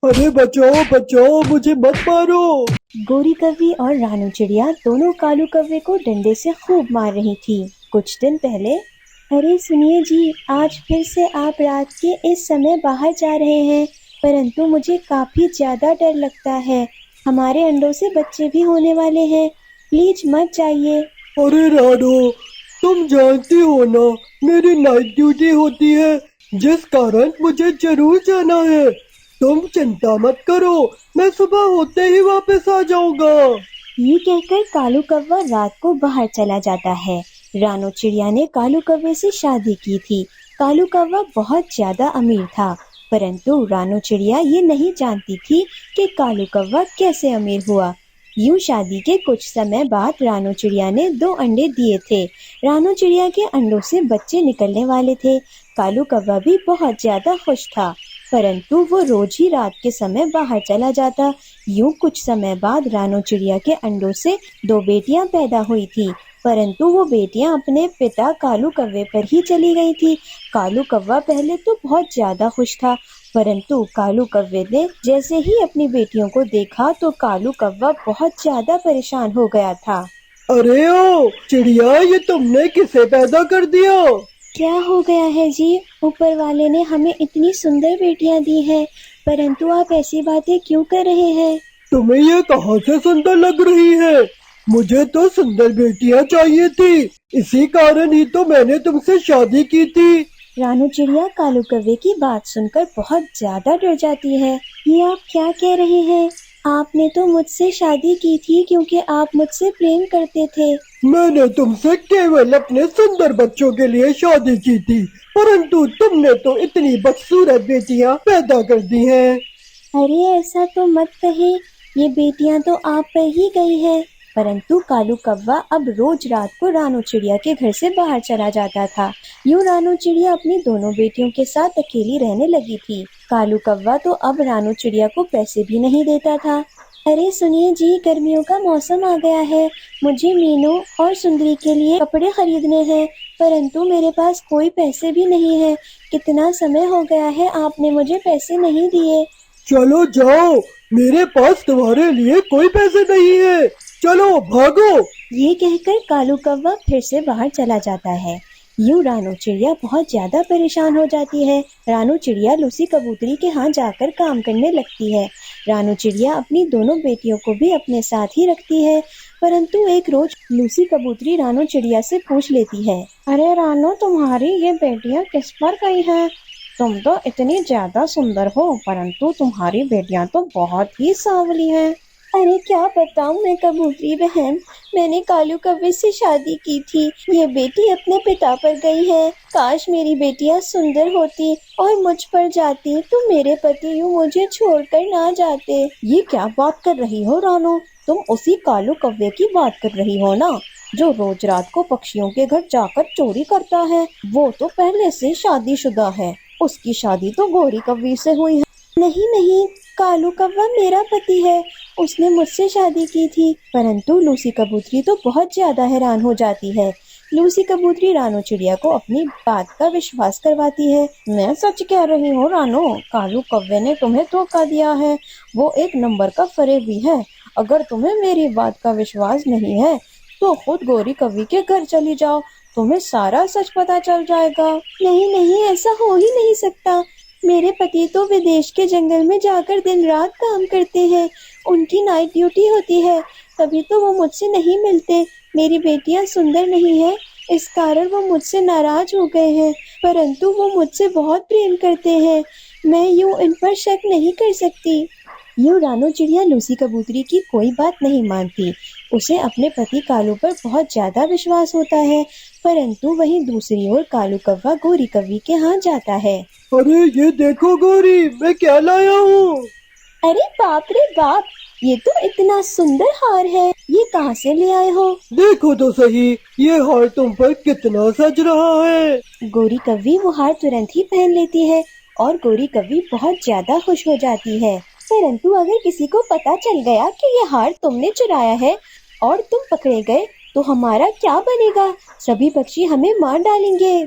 अरे बचाओ बचाओ, मुझे मत मारो। गोरी कौवी और रानू चिड़िया दोनों कालू कौवे को डंडे से खूब मार रही थी। कुछ दिन पहले। अरे सुनिए जी, आज फिर से आप रात के इस समय बाहर जा रहे हैं, परंतु मुझे काफी ज्यादा डर लगता है। हमारे अंडों से बच्चे भी होने वाले हैं, प्लीज मत जाइए। अरे रानो, तुम जानती हो ना, मेरी नाइट ड्यूटी होती है, जिस कारण मुझे जरूर जाना है। तुम चिंता मत करो, मैं सुबह होते ही वापस आ जाऊंगा। ये कहकर कालू कौवा रात को बाहर चला जाता है। रानू चिड़िया ने कालू कौवे से शादी की थी। कालू कौवा बहुत ज्यादा अमीर था, परंतु रानू चिड़िया ये नहीं जानती थी कि कालू कौवा कैसे अमीर हुआ। यूं शादी के कुछ समय बाद रानू चिड़िया ने 2 अंडे दिए थे। रानू चिड़िया के अंडों से बच्चे निकलने वाले थे। कालू कौवा भी बहुत ज्यादा खुश था, परंतु वो रोज ही रात के समय बाहर चला जाता। यूं कुछ समय बाद रानू चिड़िया के अंडों से 2 बेटियां पैदा हुई थी, परंतु वो बेटियां अपने पिता कालू कौवे पर ही चली गई थी। कालू कौवा पहले तो बहुत ज्यादा खुश था, परंतु कालू कौवे ने जैसे ही अपनी बेटियों को देखा तो कालू कौवा बहुत ज्यादा परेशान हो गया था। अरे ओ चिड़िया, ये तुमने किसे पैदा कर दिया? क्या हो गया है जी? ऊपर वाले ने हमें इतनी सुंदर बेटियां दी हैं, परंतु आप ऐसी बातें क्यों कर रहे हैं? तुम्हें ये कहाँ से सुंदर लग रही है? मुझे तो सुंदर बेटियां चाहिए थी, इसी कारण ही तो मैंने तुमसे शादी की थी। रानू चिड़िया कालू कौवे की बात सुनकर बहुत ज्यादा डर जाती है। ये आप क्या कह रहे हैं? आपने तो मुझसे शादी की थी क्योंकि आप मुझसे प्रेम करते थे। मैंने तुमसे केवल अपने सुंदर बच्चों के लिए शादी की थी, परंतु तुमने तो इतनी बदसूरत बेटियां पैदा कर दी हैं। अरे ऐसा तो मत कहे, ये बेटियां तो आप पर ही गई हैं। परंतु कालू कौवा अब रोज रात को रानू चिड़िया के घर से बाहर चला जाता था। यूं रानू चिड़िया अपनी दोनों बेटियों के साथ अकेली रहने लगी थी। कालू कौवा तो अब रानू चिड़िया को पैसे भी नहीं देता था। अरे सुनिए जी, गर्मियों का मौसम आ गया है, मुझे मीनू और सुंदरी के लिए कपड़े खरीदने हैं, परंतु मेरे पास कोई पैसे भी नहीं है। कितना समय हो गया है, आपने मुझे पैसे नहीं दिए। चलो जाओ, मेरे पास तुम्हारे लिए कोई पैसे नहीं है, चलो भागो। ये कहकर कालू कौवा फिर से बाहर चला जाता है। यूं रानू चिड़िया बहुत ज्यादा परेशान हो जाती है। रानू चिड़िया लूसी कबूतरी के यहाँ जाकर काम करने लगती है। रानू चिड़िया अपनी दोनों बेटियों को भी अपने साथ ही रखती है, परंतु एक रोज लूसी कबूतरी रानू चिड़िया से पूछ लेती है, अरे रानू, तुम्हारी ये बेटियां किस पर गई हैं? तुम तो इतनी ज्यादा सुंदर हो, परंतु तुम्हारी बेटियां तो बहुत ही सांवली हैं। अरे क्या बताऊं मैं कबूतरी बहन, मैंने कालू कौवे से शादी की थी। ये बेटी अपने पिता पर गई है। काश मेरी बेटियां सुंदर होती और मुझ पर जाती तो मेरे पति यूं मुझे छोड़कर ना जाते। ये क्या बात कर रही हो रानो? तुम उसी कालू कौवे की बात कर रही हो ना, जो रोज रात को पक्षियों के घर जाकर चोरी करता है। वो तो पहले से शादीशुदा है, उसकी शादी तो गोरी कौवी से हुई है। नहीं नहीं, कालू कौवा मेरा पति है, उसने मुझसे शादी की थी। परंतु लूसी कबूतरी तो बहुत ज्यादा हैरान हो जाती है। लूसी कबूतरी रानू चिड़िया को अपनी बात का विश्वास करवाती है। मैं सच कह रही हूँ रानू, कालू कौवे ने तुम्हें धोखा दिया है। वो एक नंबर का फरेबी है। अगर तुम्हें मेरी बात का विश्वास नहीं है तो खुद गोरी कौवी के घर चली जाओ, तुम्हें सारा सच पता चल जाएगा। नहीं नहीं, ऐसा हो ही नहीं सकता। मेरे पति तो विदेश के जंगल में जाकर दिन रात काम करते हैं, उनकी नाइट ड्यूटी होती है, तभी तो वो मुझसे नहीं मिलते। मेरी बेटियां सुंदर नहीं है, इस कारण वो मुझसे नाराज हो गए हैं, परंतु वो मुझसे बहुत प्रेम करते हैं। मैं यूं इन पर शक नहीं कर सकती। यूं रानू चिड़िया लूसी कबूतरी की कोई बात नहीं मानती। उसे अपने पति कालू पर बहुत ज्यादा विश्वास होता है, परंतु वहीं दूसरी ओर कालू कौवा गोरी कौवी के यहाँ जाता है। अरे ये देखो गौरी, मैं क्या लाया हूँ। अरे बाप रे बाप, ये तो इतना सुंदर हार है, ये कहाँ से ले आए हो? देखो तो सही, ये हार तुम पर कितना सज रहा है। गोरी कौवी वो हार तुरंत ही पहन लेती है और गोरी कौवी बहुत ज्यादा खुश हो जाती है। परंतु अगर किसी को पता चल गया कि ये हार तुमने चुराया है और तुम पकड़े गए तो हमारा क्या बनेगा? सभी पक्षी हमें मार डालेंगे।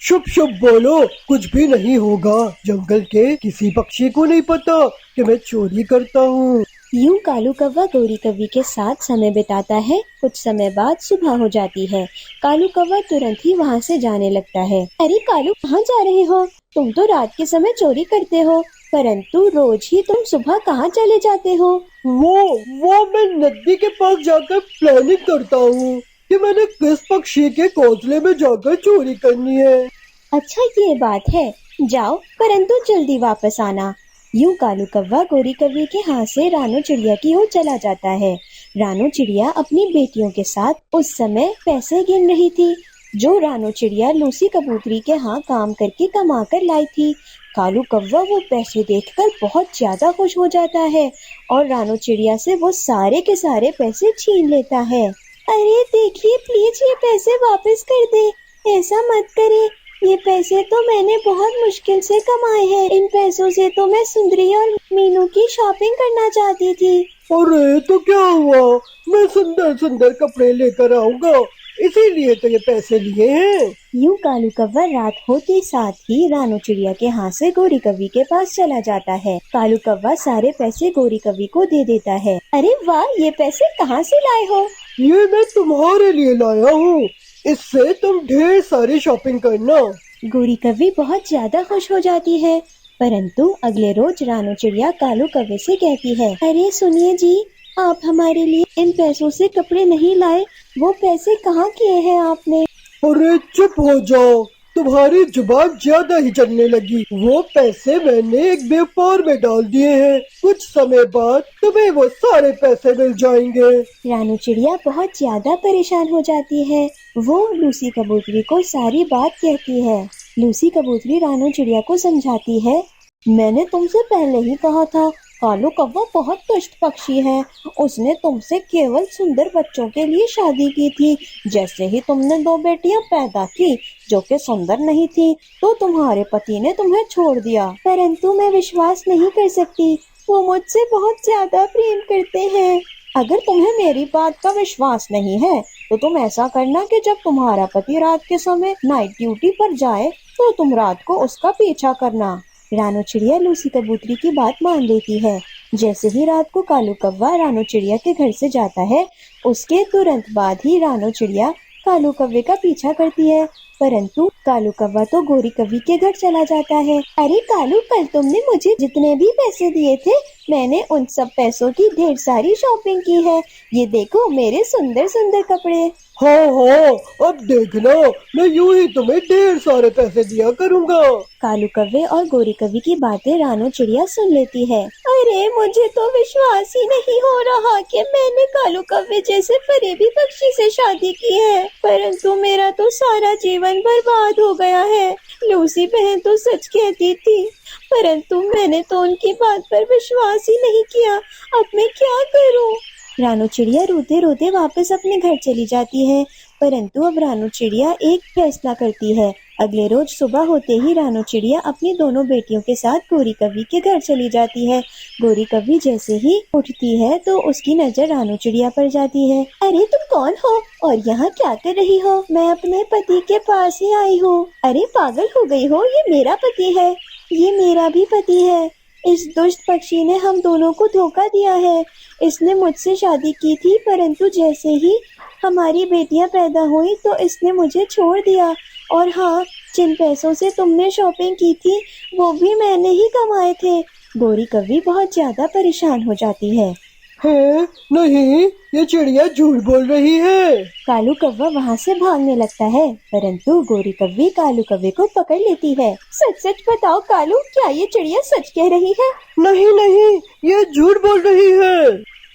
शुभ शुभ बोलो, कुछ भी नहीं होगा। जंगल के किसी पक्षी को नहीं पता कि मैं चोरी करता हूँ। यूं कालू कौवा गोरी कौवी के साथ समय बिताता है। कुछ समय बाद सुबह हो जाती है। कालू कौवा तुरंत ही वहाँ से जाने लगता है। अरे कालू, कहाँ जा रहे हो? तुम तो रात के समय चोरी करते हो, परंतु रोज ही तुम सुबह कहाँ चले जाते हो? वो मैं नदी के पास जाकर प्लानिंग करता हूँ कि मैंने किस पक्षी के घोंसले में जाकर चोरी करनी है। अच्छा, ये बात है। जाओ, परंतु जल्दी वापस आना। यूं कालू कौवा गोरी कौवी के हाथ से रानू चिड़िया की ओर चला जाता है। रानू चिड़िया अपनी बेटियों के साथ उस समय पैसे गिन रही थी, जो रानू चिड़िया लूसी कबूतरी के यहाँ काम करके कमा कर लाई थी। कालू कौवा वो पैसे देखकर बहुत ज्यादा खुश हो जाता है और रानू चिड़िया से वो सारे के सारे पैसे छीन लेता है। अरे देखिए, प्लीज ये पैसे वापस कर दे। ऐसा मत करे, ये पैसे तो मैंने बहुत मुश्किल से कमाए हैं। इन पैसों से तो मैं सुंदरी और मीनू की शॉपिंग करना चाहती थी। अरे तो क्या हुआ, मैं सुंदर सुंदर कपड़े लेकर आऊंगा, इसीलिए तो ये पैसे लिए हैं। यूं कालू कौवा रात होते साथ ही रानू चिड़िया के हाथ से गोरी कौवी के पास चला जाता है। कालू कौवा सारे पैसे गोरी कौवी को दे देता है। अरे वाह, ये पैसे कहाँ से लाए हो? ये मैं तुम्हारे लिए लाया हूँ, इससे तुम ढेर सारी शॉपिंग करना। गोरी कौवी बहुत ज्यादा खुश हो जाती है, परंतु अगले रोज रानू चिड़िया कालू कौवे से कहती है, अरे सुनिए जी, आप हमारे लिए इन पैसों से कपड़े नहीं लाए, वो पैसे कहाँ किए हैं आपने? अरे चुप हो जाओ, तुम्हारी जुबान ज्यादा ही चलने लगी। वो पैसे मैंने एक व्यापार में डाल दिए हैं, कुछ समय बाद तुम्हें वो सारे पैसे मिल जाएंगे। रानू चिड़िया बहुत ज्यादा परेशान हो जाती है। वो लूसी कबूतरी को सारी बात कहती है। लूसी कबूतरी रानू चिड़िया को समझाती है, मैंने तुमसे पहले ही कहा था, कालू कौवा बहुत दुष्ट पक्षी है। उसने तुमसे केवल सुंदर बच्चों के लिए शादी की थी। जैसे ही तुमने 2 बेटियां पैदा की जो कि सुंदर नहीं थी, तो तुम्हारे पति ने तुम्हें छोड़ दिया। परंतु मैं विश्वास नहीं कर सकती, वो मुझसे बहुत ज्यादा प्रेम करते हैं। अगर तुम्हें मेरी बात का विश्वास नहीं है, तो तुम ऐसा करना कि जब तुम्हारा पति रात के समय नाइट ड्यूटी पर जाए, तो तुम रात को उसका पीछा करना। रानू चिड़िया लूसी कबूतरी की बात मान लेती है। जैसे ही रात को कालू कौवा रानू चिड़िया के घर से जाता है, उसके तुरंत बाद ही रानू चिड़िया कालू कौवे का पीछा करती है, परंतु कालू कौवा तो गोरी कौवी के घर चला जाता है। अरे कालू, कल तुमने मुझे जितने भी पैसे दिए थे, मैंने उन सब पैसों की ढेर सारी शॉपिंग की है। ये देखो मेरे सुंदर सुंदर कपड़े। हाँ हाँ, अब देखना, मैं यूं ही तुम्हें ढेर सारे पैसे दिया करूँगा। कालू कौवे और गोरी कौवी की बातें रानू चिड़िया सुन लेती है। अरे मुझे तो विश्वास ही नहीं हो रहा कि मैंने कालू कौवे जैसे फरेबी पक्षी से शादी की है, परंतु मेरा तो सारा जीवन बर्बाद हो गया है। लूसी बहन तो सच कहती थी, परंतु मैंने तो उनकी बात पर विश्वास ही नहीं किया। अब मैं क्या करूं? रानू चिड़िया रोते रोते वापस अपने घर चली जाती है, परंतु अब रानू चिड़िया एक फैसला करती है। अगले रोज सुबह होते ही रानू चिड़िया अपनी दोनों बेटियों के साथ गोरी कौवी के घर चली जाती है। गोरी कौवी जैसे ही उठती है तो उसकी नजर रानू चिड़िया पर जाती है। अरे तुम कौन हो और यहाँ क्या कर रही हो? मैं अपने पति के पास ही आई हूँ। अरे पागल हो गई हो, ये मेरा पति है। ये मेरा भी पति है। इस दुष्ट पक्षी ने हम दोनों को धोखा दिया है। इसने मुझसे शादी की थी, परंतु जैसे ही हमारी बेटियां पैदा हुई तो इसने मुझे छोड़ दिया। और हाँ, जिन पैसों से तुमने शॉपिंग की थी, वो भी मैंने ही कमाए थे। गोरी कौवी बहुत ज्यादा परेशान हो जाती है। नहीं, ये चिड़िया झूठ बोल रही है। कालू कौवा वहाँ से भागने लगता है, परंतु गोरी कौवी कालू कौवे को पकड़ लेती है। सच सच बताओ कालू, क्या ये चिड़िया सच कह रही है? नहीं नहीं, ये झूठ बोल रही है।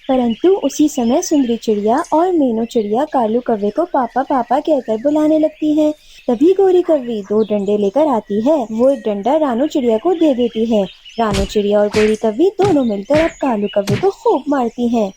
परंतु उसी समय सुंदरी चिड़िया और मीनू चिड़िया कालू कौवे को पापा पापा कहकर बुलाने लगती है। तभी गोरी कौवी 2 डंडे लेकर आती है। वो एक डंडा रानू चिड़िया को दे देती है। रानू चिड़िया और गोरी कौवी दोनों मिलकर अब कालू कौवे को खूब मारती हैं।